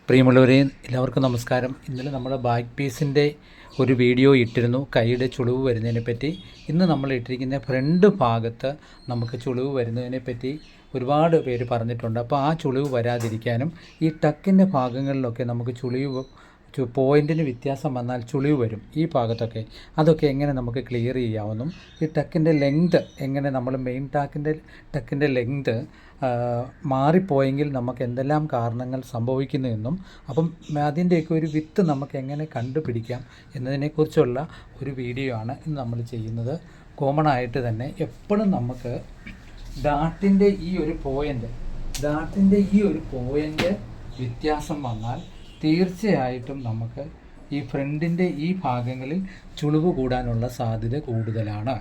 പ്രിയമുള്ളവരെ, എല്ലാവർക്കും നമസ്കാരം. ഇന്നലെ നമ്മൾ ബാക്ക് പീസിൻ്റെ ഒരു വീഡിയോ ഇട്ടിരുന്നു, കൈയുടെ ചുളിവ് വരുന്നതിനെ പറ്റി. ഇന്ന് നമ്മൾ ഇട്ടിരിക്കുന്ന ഫ്രണ്ട് ഭാഗത്ത് നമുക്ക് ചുളിവ് വരുന്നതിനെ പറ്റി ഒരുപാട് പേര് പറഞ്ഞിട്ടുണ്ട്. അപ്പോൾ ആ ചുളിവ് വരാതിരിക്കാനും ഈ ടക്കിൻ്റെ ഭാഗങ്ങളിലൊക്കെ നമുക്ക് പോയിൻറ്റിന് വ്യത്യാസം വന്നാൽ ചുളിവ് വരും ഈ ഭാഗത്തൊക്കെ, അതൊക്കെ എങ്ങനെ നമുക്ക് ക്ലിയർ ചെയ്യാമെന്നും ഈ ടക്കിൻ്റെ ലെങ്ത് എങ്ങനെ നമ്മൾ മെയിൻ ടക്കിൻ്റെ ലെങ്ത് മാറിപ്പോയെങ്കിൽ നമുക്ക് എന്തെല്ലാം കാരണങ്ങൾ സംഭവിക്കുന്നു എന്നും അപ്പം അതിൻ്റെയൊക്കെ ഒരു വിത്ത് നമുക്ക് എങ്ങനെ കണ്ടുപിടിക്കാം എന്നതിനെക്കുറിച്ചുള്ള ഒരു വീഡിയോ ആണ് ഇന്ന് നമ്മൾ ചെയ്യുന്നത്. കോമൺ ആയിട്ട് തന്നെ എപ്പോഴും നമുക്ക് ഡാട്ടിൻ്റെ ഈ ഒരു പോയിൻ്റ് വ്യത്യാസം വന്നാൽ തീർച്ചയായിട്ടും നമുക്ക് ഈ ഫ്രണ്ടിൻ്റെ ഈ ഭാഗങ്ങളിൽ ചുളിവ് കൂടാനുള്ള സാധ്യത കൂടുതലാണ്.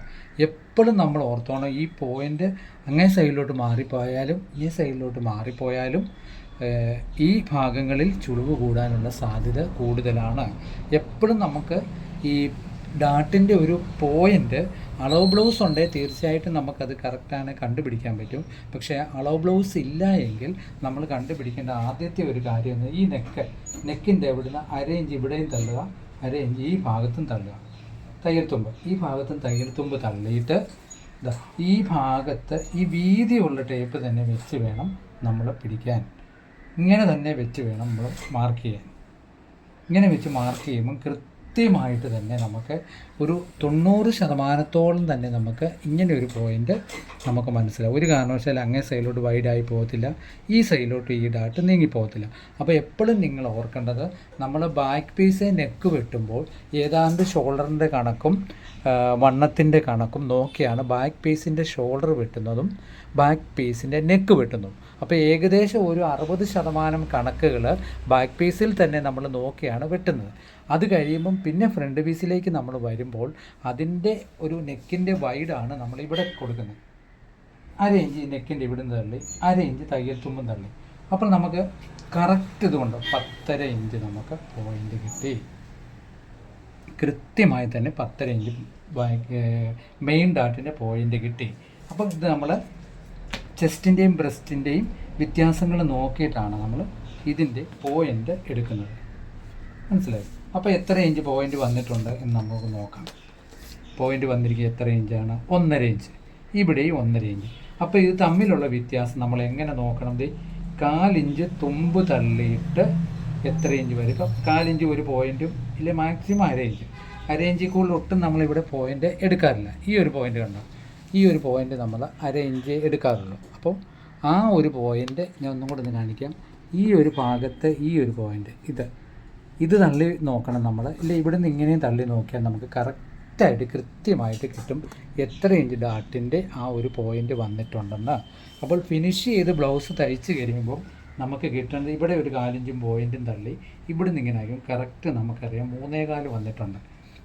എപ്പോഴും നമ്മൾ ഓർത്തോണം, ഈ പോയിൻ്റ് അങ്ങേ സൈഡിലോട്ട് മാറിപ്പോയാലും ഈ സൈഡിലോട്ട് മാറിപ്പോയാലും ഈ ഭാഗങ്ങളിൽ ചുളിവ് കൂടാനുള്ള സാധ്യത കൂടുതലാണ്. എപ്പോഴും നമുക്ക് ഈ ഡാട്ടിൻ്റെ ഒരു പോയിൻ്റ് അളവ് ബ്ലൗസ് ഉണ്ടെങ്കിൽ തീർച്ചയായിട്ടും നമുക്കത് കറക്റ്റാണ് കണ്ടുപിടിക്കാൻ പറ്റും. പക്ഷേ അളവ് ബ്ലൗസ് ഇല്ല എങ്കിൽ നമ്മൾ കണ്ടുപിടിക്കേണ്ട ആദ്യത്തെ ഒരു കാര്യം ഈ നെക്കിൻ്റെ ഇവിടുന്ന് അര ഇഞ്ച് ഇവിടെയും തള്ളുക, അര ഇഞ്ച് ഈ ഭാഗത്തും തള്ളുക, ഈ ഭാഗത്തും തയ്യൽ തുമ്പ് തള്ളിയിട്ട് ഈ ഭാഗത്ത് ഈ വീതിയുള്ള ടേപ്പ് തന്നെ വെച്ച് വേണം നമ്മൾ പിടിക്കാൻ. ഇങ്ങനെ തന്നെ വെച്ച് വേണം നമ്മൾ മാർക്ക് ചെയ്യാൻ. ഇങ്ങനെ വെച്ച് മാർക്ക് ചെയ്യുമ്പം കൃത്യമായിട്ട് തന്നെ നമുക്ക് ഒരു 90% തന്നെ നമുക്ക് ഇങ്ങനെ ഒരു പോയിൻ്റ് നമുക്ക് മനസ്സിലാവും. ഒരു കാരണവശാലും അങ്ങേ സൈഡിലോട്ട് വൈഡായി പോകത്തില്ല, ഈ സൈഡിലോട്ട് ഈ ഡാട്ട് നീങ്ങിപ്പോകത്തില്ല. അപ്പോൾ എപ്പോഴും നിങ്ങൾ ഓർക്കേണ്ടത്, നമ്മൾ ബാക്ക് പീസ് നെക്ക് വെട്ടുമ്പോൾ ഏതാണ്ട് ഷോൾഡറിൻ്റെ കണക്കും വണ്ണത്തിൻ്റെ കണക്കും നോക്കിയാണ് ബാക്ക് പീസിൻ്റെ ഷോൾഡർ വെട്ടുന്നതും ബാക്ക് പീസിൻ്റെ നെക്ക് വെട്ടുന്നതും. അപ്പോൾ ഏകദേശം ഒരു 60% കണക്കുകൾ ബാക്ക് പീസിൽ തന്നെ നമ്മൾ നോക്കിയാണ് വെട്ടുന്നത്. അത് കഴിയുമ്പം പിന്നെ ഫ്രണ്ട് പീസിലേക്ക് നമ്മൾ വരുമ്പോൾ അതിൻ്റെ ഒരു നെക്കിൻ്റെ വൈഡാണ് നമ്മൾ ഇവിടെ കൊടുക്കുന്നത്. അര ഇഞ്ച് നെക്കിൻ്റെ ഇവിടുന്ന് തള്ളി, അര ഇഞ്ച് തയ്യൽ തുമ്പും തള്ളി. അപ്പോൾ നമുക്ക് കറക്റ്റ് ഇതുകൊണ്ട് 10.5 ഇഞ്ച് നമുക്ക് പോയിൻ്റ് കിട്ടി. കൃത്യമായി തന്നെ 10.5 ഇഞ്ച് മെയിൻ ഡാട്ടിൻ്റെ പോയിൻ്റ് കിട്ടി. അപ്പോൾ ഇത് നമ്മൾ ചെസ്റ്റിൻ്റെയും ബ്രസ്റ്റിൻ്റെയും വ്യത്യാസങ്ങൾ നോക്കിയിട്ടാണ് നമ്മൾ ഇതിൻ്റെ പോയിൻ്റ് എടുക്കുന്നത്. മനസ്സിലായി? അപ്പോൾ എത്ര ഇഞ്ച് പോയിൻ്റ് വന്നിട്ടുണ്ട് എന്ന് നമുക്ക് നോക്കാം. പോയിൻ്റ് വന്നിരിക്കുക എത്ര ഇഞ്ചാണ്? 1.5 ഇഞ്ച്. ഇവിടെയും 1.5 ഇഞ്ച്. അപ്പോൾ ഇത് തമ്മിലുള്ള വ്യത്യാസം നമ്മൾ എങ്ങനെ നോക്കണം? 1/4 ഇഞ്ച് തുമ്പ് തള്ളിയിട്ട് എത്ര ഇഞ്ച് വരും? 1/4 ഇഞ്ച് ഒരു പോയിൻറ്റും ഇല്ല, മാക്സിമം അര ഇഞ്ചിൽ കൂടുതൽ ഒട്ടും നമ്മളിവിടെ പോയിൻ്റ് എടുക്കാറില്ല. ഈ ഒരു പോയിൻ്റ് കണ്ടോ, ഈ ഒരു പോയിൻ്റ് നമ്മൾ അര ഇഞ്ച് എടുക്കാറുള്ളൂ. അപ്പോൾ ആ ഒരു പോയിൻ്റ് ഞാൻ ഒന്നും കൂടെ ഒന്ന് കാണിക്കാം. ഈ ഒരു ഭാഗത്ത് ഈ ഒരു പോയിൻ്റ് ഇത് തള്ളി നോക്കണം നമ്മൾ. ഇല്ല, ഇവിടെ നിന്ന് ഇങ്ങനെയും തള്ളി നോക്കിയാൽ നമുക്ക് കറക്റ്റായിട്ട് കൃത്യമായിട്ട് കിട്ടും എത്ര ഇഞ്ച് ഡാട്ടിൻ്റെ ആ ഒരു പോയിൻ്റ് വന്നിട്ടുണ്ടെന്ന്. അപ്പോൾ ഫിനിഷ് ചെയ്ത് ബ്ലൗസ് തയ്ച്ച് കഴിയുമ്പോൾ നമുക്ക് കിട്ടുന്നത് ഇവിടെ ഒരു 4 ഇഞ്ചും പോയിൻറ്റും തള്ളി ഇവിടെ നിന്ന് ഇങ്ങനെ ആയിരിക്കും. കറക്റ്റ് നമുക്കറിയാം 3.25 വന്നിട്ടുണ്ട്.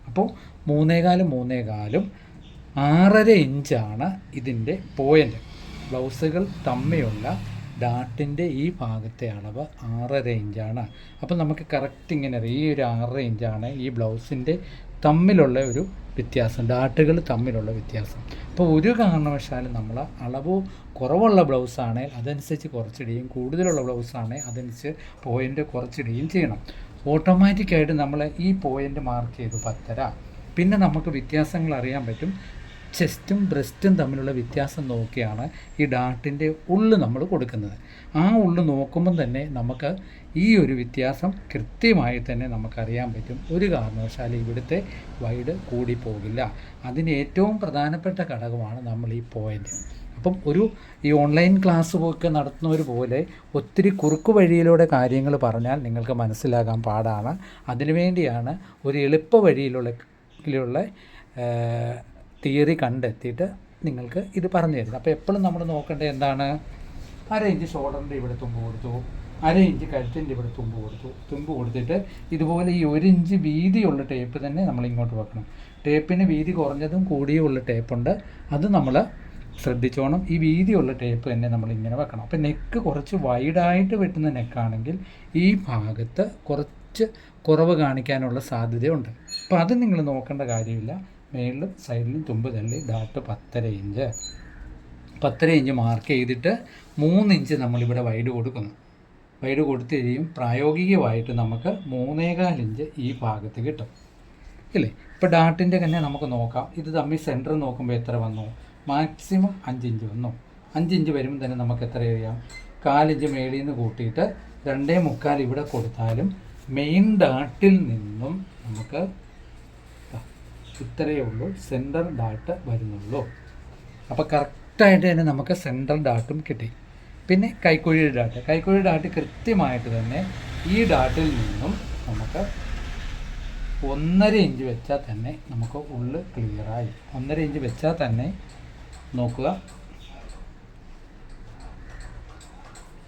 അപ്പോൾ 3.25 6.5 ഇഞ്ചാണ് ഇതിൻ്റെ പോയിൻ്റ്. ബ്ലൗസുകൾ തമ്മിലുള്ള ഡാട്ടിൻ്റെ ഈ ഭാഗത്തെ അളവ് 6.5 ഇഞ്ചാണ്. അപ്പോൾ നമുക്ക് കറക്റ്റ് ഇങ്ങനെ അറിയാം ഈ ഒരു 6.5 ഇഞ്ചാണ് ഈ ബ്ലൗസിൻ്റെ തമ്മിലുള്ള ഒരു വ്യത്യാസം, ഡാട്ടുകൾ തമ്മിലുള്ള വ്യത്യാസം. അപ്പോൾ ഒരു കാരണവശാലും നമ്മൾ അളവ് കുറവുള്ള ബ്ലൗസാണെങ്കിൽ അതനുസരിച്ച് കുറച്ചിടുകയും കൂടുതലുള്ള ബ്ലൗസാണെങ്കിൽ അതനുസരിച്ച് പോയിൻ്റ് കുറച്ചിടുകയും ചെയ്യണം. ഓട്ടോമാറ്റിക്കായിട്ട് നമ്മൾ ഈ പോയിൻ്റ് മാർക്ക് ചെയ്തു 10.5. പിന്നെ നമുക്ക് വ്യത്യാസങ്ങൾ അറിയാൻ പറ്റും. ചെസ്റ്റും ബ്രസ്റ്റും തമ്മിലുള്ള വ്യത്യാസം നോക്കിയാണ് ഈ ഡാട്ടിൻ്റെ ഉള്ളു നമ്മൾ കൊടുക്കുന്നത്. ആ ഉള്ളു നോക്കുമ്പം തന്നെ നമുക്ക് ഈ ഒരു വ്യത്യാസം കൃത്യമായി തന്നെ നമുക്കറിയാൻ പറ്റും. ഒരു കാരണവശാലും ഇവിടുത്തെ വൈഡ് കൂടിപ്പോകില്ല. അതിന് ഏറ്റവും പ്രധാനപ്പെട്ട ഘടകമാണ് നമ്മൾ ഈ പോയിൻ്റ്. അപ്പം ഈ ഓൺലൈൻ ക്ലാസ് ഒക്കെ നടത്തുന്നവർ പോലെ ഒത്തിരി കുറുക്ക് വഴിയിലൂടെ കാര്യങ്ങൾ പറഞ്ഞാൽ നിങ്ങൾക്ക് മനസ്സിലാകാൻ പാടാണ്. അതിനുവേണ്ടിയാണ് ഒരു എളുപ്പ വഴിയിലുള്ള തിയറി കണ്ടെത്തിയിട്ട് നിങ്ങൾക്ക് ഇത് പറഞ്ഞു തരുന്നത്. അപ്പോൾ എപ്പോഴും നമ്മൾ നോക്കേണ്ടത് എന്താണ്? അര ഇഞ്ച് ഷോൾഡറിൻ്റെ ഇവിടെ തുമ്പ് കൊടുത്തു, അര ഇഞ്ച് കഴുത്തിൻ്റെ ഇവിടെ തുമ്പ് കൊടുത്തിട്ട് ഇതുപോലെ ഈ 1 ഇഞ്ച് വീതിയുള്ള ടേപ്പ് തന്നെ നമ്മൾ ഇങ്ങോട്ട് വെക്കണം. ടേപ്പിന് വീതി കുറഞ്ഞതും കൂടിയുള്ള ടേപ്പുണ്ട്, അത് നമ്മൾ ശ്രദ്ധിച്ചോണം. ഈ വീതിയുള്ള ടേപ്പ് തന്നെ നമ്മൾ ഇങ്ങനെ വെക്കണം. അപ്പോൾ നെക്ക് കുറച്ച് വൈഡായിട്ട് വെട്ടുന്ന നെക്കാണെങ്കിൽ ഈ ഭാഗത്ത് കുറച്ച് കുറവ് കാണിക്കാനുള്ള സാധ്യതയുണ്ട്. അപ്പോൾ അത് നിങ്ങൾ നോക്കേണ്ട കാര്യമില്ല. മേളിലും സൈഡിലും തുമ്പ് തള്ളി ഡാട്ട് 10.5 ഇഞ്ച് മാർക്ക് ചെയ്തിട്ട് 3 ഇഞ്ച് നമ്മളിവിടെ വൈഡ് കൊടുക്കുന്നു. വൈഡ് കൊടുത്തു കഴിയും പ്രായോഗികമായിട്ട് നമുക്ക് 3.25 ഇഞ്ച് ഈ ഭാഗത്ത് കിട്ടും ഇല്ലേ. ഇപ്പോൾ ഡാർട്ടിൻ്റെ തന്നെ നമുക്ക് നോക്കാം. ഇത് തമ്മിൽ സെൻറ്റർ നോക്കുമ്പോൾ എത്ര വന്നു? മാക്സിമം 5 ഇഞ്ച് വന്നു. 5 ഇഞ്ച് വരുമ്പോൾ തന്നെ നമുക്ക് എത്ര അറിയാം? 4 ഇഞ്ച് മേളിൽ നിന്ന് കൂട്ടിയിട്ട് 2.25 ഇവിടെ കൊടുത്താലും മെയിൻ ഡാർട്ടിൽ നിന്നും നമുക്ക് ഇത്രയേ ഉള്ളൂ സെൻട്രൽ ഡാട്ട് വരുന്നുള്ളൂ. അപ്പോൾ കറക്റ്റായിട്ട് തന്നെ നമുക്ക് സെൻട്രൽ ഡാട്ടും കിട്ടി. പിന്നെ കൈക്കുഴി ഡാട്ട് കൃത്യമായിട്ട് തന്നെ ഈ ഡാട്ടിൽ നിന്നും നമുക്ക് 1.5 ഇഞ്ച് വെച്ചാൽ തന്നെ നമുക്ക് ഉള്ളു ക്ലിയറായി. 1.5 ഇഞ്ച് വെച്ചാൽ തന്നെ നോക്കുക,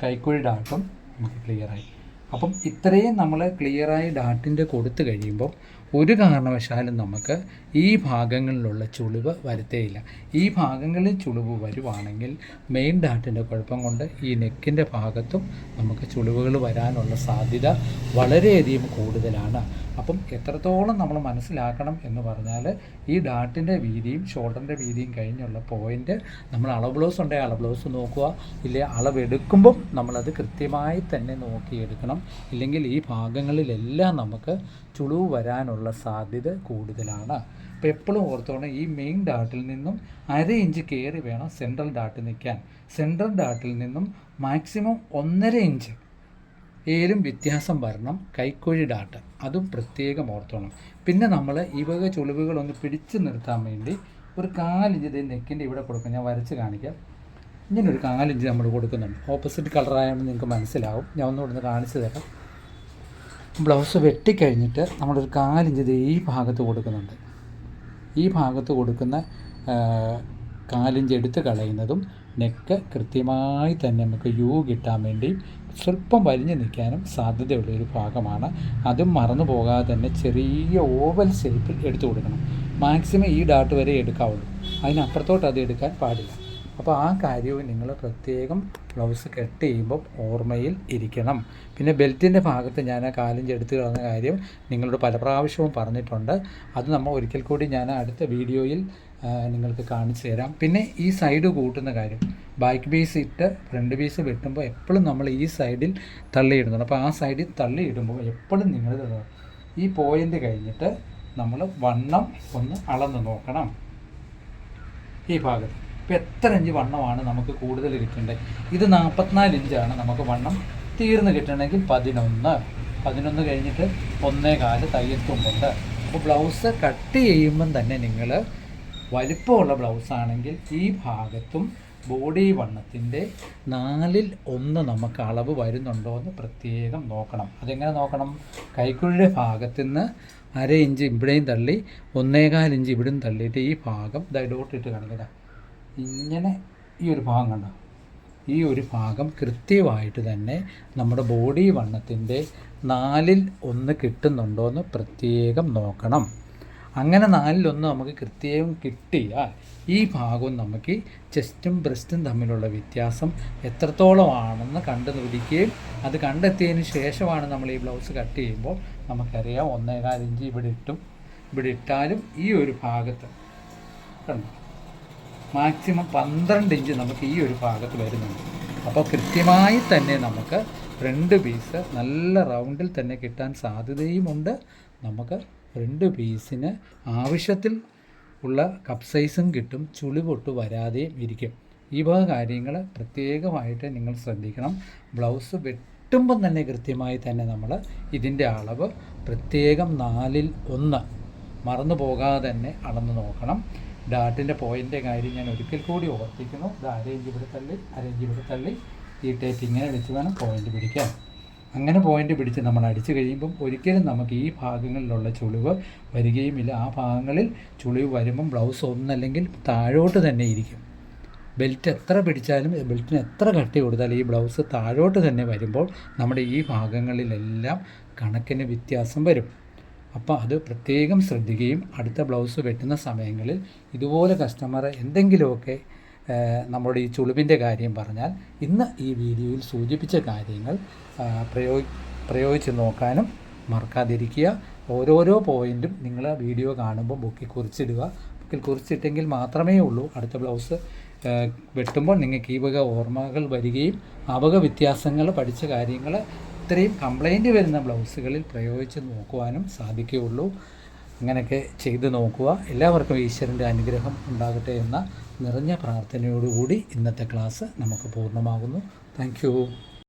കൈക്കുഴി ഡാട്ടും നമുക്ക് ക്ലിയറായി. അപ്പം ഇത്രയും നമ്മൾ ക്ലിയറായി ഡാട്ടിൻ്റെ കൊടുത്തു കഴിയുമ്പോൾ ഒരു കാരണവശാലും നമുക്ക് ഈ ഭാഗങ്ങളിലുള്ള ചുളിവ് വരുത്തേയില്ല. ഈ ഭാഗങ്ങളിൽ ചുളിവ് വരുവാണെങ്കിൽ മെയിൻ ഡാട്ടിൻ്റെ കുഴപ്പം കൊണ്ട് ഈ നെക്കിൻ്റെ ഭാഗത്തും നമുക്ക് ചുളിവുകൾ വരാനുള്ള സാധ്യത വളരെയധികം കൂടുതലാണ്. അപ്പം എത്രത്തോളം നമ്മൾ മനസ്സിലാക്കണം എന്ന് പറഞ്ഞാൽ ഈ ഡാട്ടിൻ്റെ വീതിയും ഷോൾഡറിൻ്റെ വീതിയും കഴിഞ്ഞുള്ള പോയിൻ്റ് നമ്മൾ അളവ് ബ്ലൗസ് ഉണ്ടെങ്കിൽ അളവ് ബ്ലൗസ് നോക്കുക, ഇല്ലേ അളവെടുക്കുമ്പം നമ്മളത് കൃത്യമായി തന്നെ നോക്കിയെടുക്കണം. ഇല്ലെങ്കിൽ ഈ ഭാഗങ്ങളിലെല്ലാം നമുക്ക് ചുളിവ് വരാനുള്ള സാധ്യത കൂടുതലാണ്. അപ്പോൾ എപ്പോഴും ഓർത്തോണം, ഈ മെയിൻ ഡാട്ടിൽ നിന്നും 1/2 ഇഞ്ച് കയറി വേണം സെൻട്രൽ ഡാട്ട് നിൽക്കാൻ. സെൻട്രൽ ഡാട്ടിൽ നിന്നും മാക്സിമം 1.5 ഇഞ്ച് ഏലും വ്യത്യാസം വരണം കൈക്കുഴി ഡാട്ട്, അതും പ്രത്യേകം ഓർത്തോണം. പിന്നെ നമ്മൾ ഈ വക ചുളിവുകളൊന്ന് പിടിച്ചു നിർത്താൻ വേണ്ടി ഒരു 4 ഇഞ്ച് നെക്കിൻ്റെ ഇവിടെ കൊടുക്കും. ഞാൻ വരച്ച് കാണിക്കാം. ഇങ്ങനൊരു 4 ഇഞ്ച് നമ്മൾ കൊടുക്കുന്നുണ്ട്. ഓപ്പോസിറ്റ് കളറായതുകൊണ്ട് നിങ്ങൾക്ക് മനസ്സിലാവും. ഞാൻ ഒന്നുകൂടെ കാണിച്ചു തരാം. ബ്ലൗസ് വെട്ടിക്കഴിഞ്ഞിട്ട് നമ്മളൊരു 4 ഇഞ്ച് ഈ ഭാഗത്ത് കൊടുക്കുന്നുണ്ട്. ഈ ഭാഗത്ത് കൊടുക്കുന്ന 4 ഇഞ്ച് എടുത്ത് കളയുന്നതും നെക്ക് കൃത്യമായി തന്നെ നമുക്ക് കിട്ടാൻ വേണ്ടി സ്വല്പം വലിഞ്ഞു നിൽക്കാനും സാധ്യതയുള്ളൊരു ഭാഗമാണ്. അതും മറന്നു പോകാതെ തന്നെ ചെറിയ ഓവൽ ഷേപ്പിൽ എടുത്തു കൊടുക്കണം. മാക്സിമം ഈ ഡാട്ട് വരെ എടുക്കാവുള്ളൂ, അതിനപ്പുറത്തോട്ട് അത് എടുക്കാൻ പാടില്ല. അപ്പോൾ ആ കാര്യവും നിങ്ങൾ പ്രത്യേകം ബ്ലൗസ് കട്ട് ചെയ്യുമ്പോൾ ഓർമ്മയിൽ ഇരിക്കണം. പിന്നെ ബെൽറ്റിൻ്റെ ഭാഗത്ത് ഞാൻ 4 ഇഞ്ച് എടുത്ത് കളഞ്ഞ കാര്യം നിങ്ങളോട് പല പ്രാവശ്യവും പറഞ്ഞിട്ടുണ്ട്. അത് നമ്മൾ ഒരിക്കൽ കൂടി ഞാൻ അടുത്ത വീഡിയോയിൽ നിങ്ങൾക്ക് കാണിച്ചു തരാം. പിന്നെ ഈ സൈഡ് കൂട്ടുന്ന കാര്യം, ബാക്ക് പീസ് ഇട്ട് ഫ്രണ്ട് പീസ് വെട്ടുമ്പോൾ എപ്പോഴും നമ്മൾ ഈ സൈഡിൽ തള്ളിയിടുന്നുണ്ട്. അപ്പോൾ ആ സൈഡിൽ തള്ളിയിടുമ്പോൾ എപ്പോഴും നിങ്ങൾ ഈ പോയിൻ്റ് കഴിഞ്ഞിട്ട് നമ്മൾ വണ്ണം ഒന്ന് അളന്ന് നോക്കണം. ഈ ഭാഗത്ത് ഇപ്പോൾ എത്ര ഇഞ്ച് വണ്ണമാണ് നമുക്ക് കൂടുതൽ കിട്ടേണ്ടത്? ഇത് 44 ഇഞ്ചാണ് നമുക്ക് വണ്ണം തീർന്ന് കിട്ടണമെങ്കിൽ 11 കഴിഞ്ഞിട്ട് 1.25 തയ്യൽ തുമ്പുണ്ട്. അപ്പോൾ ബ്ലൗസ് കട്ട് ചെയ്യുമ്പം തന്നെ നിങ്ങൾ വലിപ്പമുള്ള ബ്ലൗസാണെങ്കിൽ ഈ ഭാഗത്തും ബോഡി വണ്ണത്തിൻ്റെ 1/4 നമുക്ക് അളവ് വരുന്നുണ്ടോ എന്ന് പ്രത്യേകം നോക്കണം. അതെങ്ങനെ നോക്കണം? കൈക്കുഴിയുടെ ഭാഗത്തുനിന്ന് 1/2 ഇഞ്ച് ഇവിടെയും തള്ളി 1.25 ഇഞ്ച് ഇവിടെയും തള്ളിയിട്ട് ഈ ഭാഗം ഡോട്ടിട്ട് കാണിക്കുക. ഇങ്ങനെ ഈ ഒരു ഭാഗം കണ്ടോ? ഈ ഒരു ഭാഗം കൃത്യമായിട്ട് തന്നെ നമ്മുടെ ബോഡി വണ്ണത്തിൻ്റെ 1/4 കിട്ടുന്നുണ്ടോ എന്ന് പ്രത്യേകം നോക്കണം. അങ്ങനെ 1/4 നമുക്ക് കൃത്യവും കിട്ടിയാൽ ഈ ഭാഗവും നമുക്ക് ചെസ്റ്റും ബ്രസ്റ്റും തമ്മിലുള്ള വ്യത്യാസം എത്രത്തോളമാണെന്ന് കണ്ടുപിടിക്കുകയും അത് കണ്ടെത്തിയതിന് ശേഷമാണ് നമ്മൾ ഈ ബ്ലൗസ് കട്ട് ചെയ്യുമ്പോൾ നമുക്കറിയാം 1.25 ഇഞ്ച് ഇവിടെ ഇട്ടാലും ഈ ഒരു ഭാഗത്ത് കണ്ടു മാക്സിമം 12 ഇഞ്ച് നമുക്ക് ഈ ഒരു ഭാഗത്ത് വരുന്നുണ്ട്. അപ്പോൾ കൃത്യമായി തന്നെ നമുക്ക് ഫ്രണ്ട് പീസ് നല്ല റൗണ്ടിൽ തന്നെ കിട്ടാൻ സാധ്യതയുമുണ്ട്. നമുക്ക് ഫ്രണ്ട് പീസിന് ആവശ്യത്തിൽ ഉള്ള കപ്പ് സൈസും കിട്ടും, ചുളിപൊട്ട് വരാതെയും ഇരിക്കും. ഈ വക കാര്യങ്ങൾ പ്രത്യേകമായിട്ട് നിങ്ങൾ ശ്രദ്ധിക്കണം. ബ്ലൗസ് വെട്ടുമ്പം തന്നെ കൃത്യമായി തന്നെ നമ്മൾ ഇതിൻ്റെ അളവ് പ്രത്യേകം 1/4 മറന്നു പോകാതെ തന്നെ അളന്ന് നോക്കണം. ഡാട്ടിൻ്റെ പോയിൻ്റെ കാര്യം ഞാൻ ഒരിക്കൽ കൂടി ഓർത്തിക്കുന്നു. ഇത് 1/2 ഇഞ്ച് ഇവിടെ തള്ളി 1/2 ഇഞ്ച് ഇവിടെ തള്ളി ഈ ടേപ്പ് ഇങ്ങനെ വെച്ച് വേണം പോയിൻ്റ് പിടിക്കാൻ. അങ്ങനെ പോയിൻ്റ് പിടിച്ച് നമ്മൾ അടിച്ചു കഴിയുമ്പം ഒരിക്കലും നമുക്ക് ഈ ഭാഗങ്ങളിലുള്ള ചുളിവ് വരികയുമില്ല. ആ ഭാഗങ്ങളിൽ ചുളിവ് വരുമ്പം ബ്ലൗസ് ഒന്നല്ലെങ്കിൽ താഴോട്ട് തന്നെ ഇരിക്കും. ബെൽറ്റ് എത്ര പിടിച്ചാലും ബെൽറ്റിന് എത്ര കട്ടി കൊടുത്താലും ഈ ബ്ലൗസ് താഴോട്ട് തന്നെ വരുമ്പോൾ നമ്മുടെ ഈ ഭാഗങ്ങളിലെല്ലാം കണക്കിന് വ്യത്യാസം വരും. അപ്പോൾ അത് പ്രത്യേകം ശ്രദ്ധിക്കുകയും അടുത്ത ബ്ലൗസ് വെട്ടുന്ന സമയങ്ങളിൽ ഇതുപോലെ കസ്റ്റമർ എന്തെങ്കിലുമൊക്കെ നമ്മുടെ ഈ ചുളിവിൻ്റെ കാര്യം പറഞ്ഞാൽ ഇന്ന് ഈ വീഡിയോയിൽ സൂചിപ്പിച്ച കാര്യങ്ങൾ പ്രയോഗിച്ച് നോക്കാനും മറക്കാതിരിക്കുക. ഓരോരോ പോയിൻറ്റും നിങ്ങൾ വീഡിയോ കാണുമ്പോൾ ബുക്കിൽ കുറിച്ചിടുക. ബുക്കിൽ കുറിച്ചിട്ടെങ്കിൽ മാത്രമേ ഉള്ളൂ അടുത്ത ബ്ലൗസ് വെട്ടുമ്പോൾ നിങ്ങൾക്ക് ഈ വക ഓർമ്മകൾ വരികയും ആ വക വ്യത്യാസങ്ങൾ പഠിച്ച കാര്യങ്ങൾ ഇത്രയും കംപ്ലൈൻറ്റ് വരുന്ന ബ്ലൗസുകളിൽ പ്രയോഗിച്ച് നോക്കുവാനും സാധിക്കുകയുള്ളൂ. അങ്ങനെയൊക്കെ ചെയ്ത് നോക്കുക. എല്ലാവർക്കും ഈശ്വരൻ്റെ അനുഗ്രഹം ഉണ്ടാകട്ടെ എന്ന നിറഞ്ഞ പ്രാർത്ഥനയോടുകൂടി ഇന്നത്തെ ക്ലാസ് നമുക്ക് പൂർണ്ണമാകുന്നു. Thank you.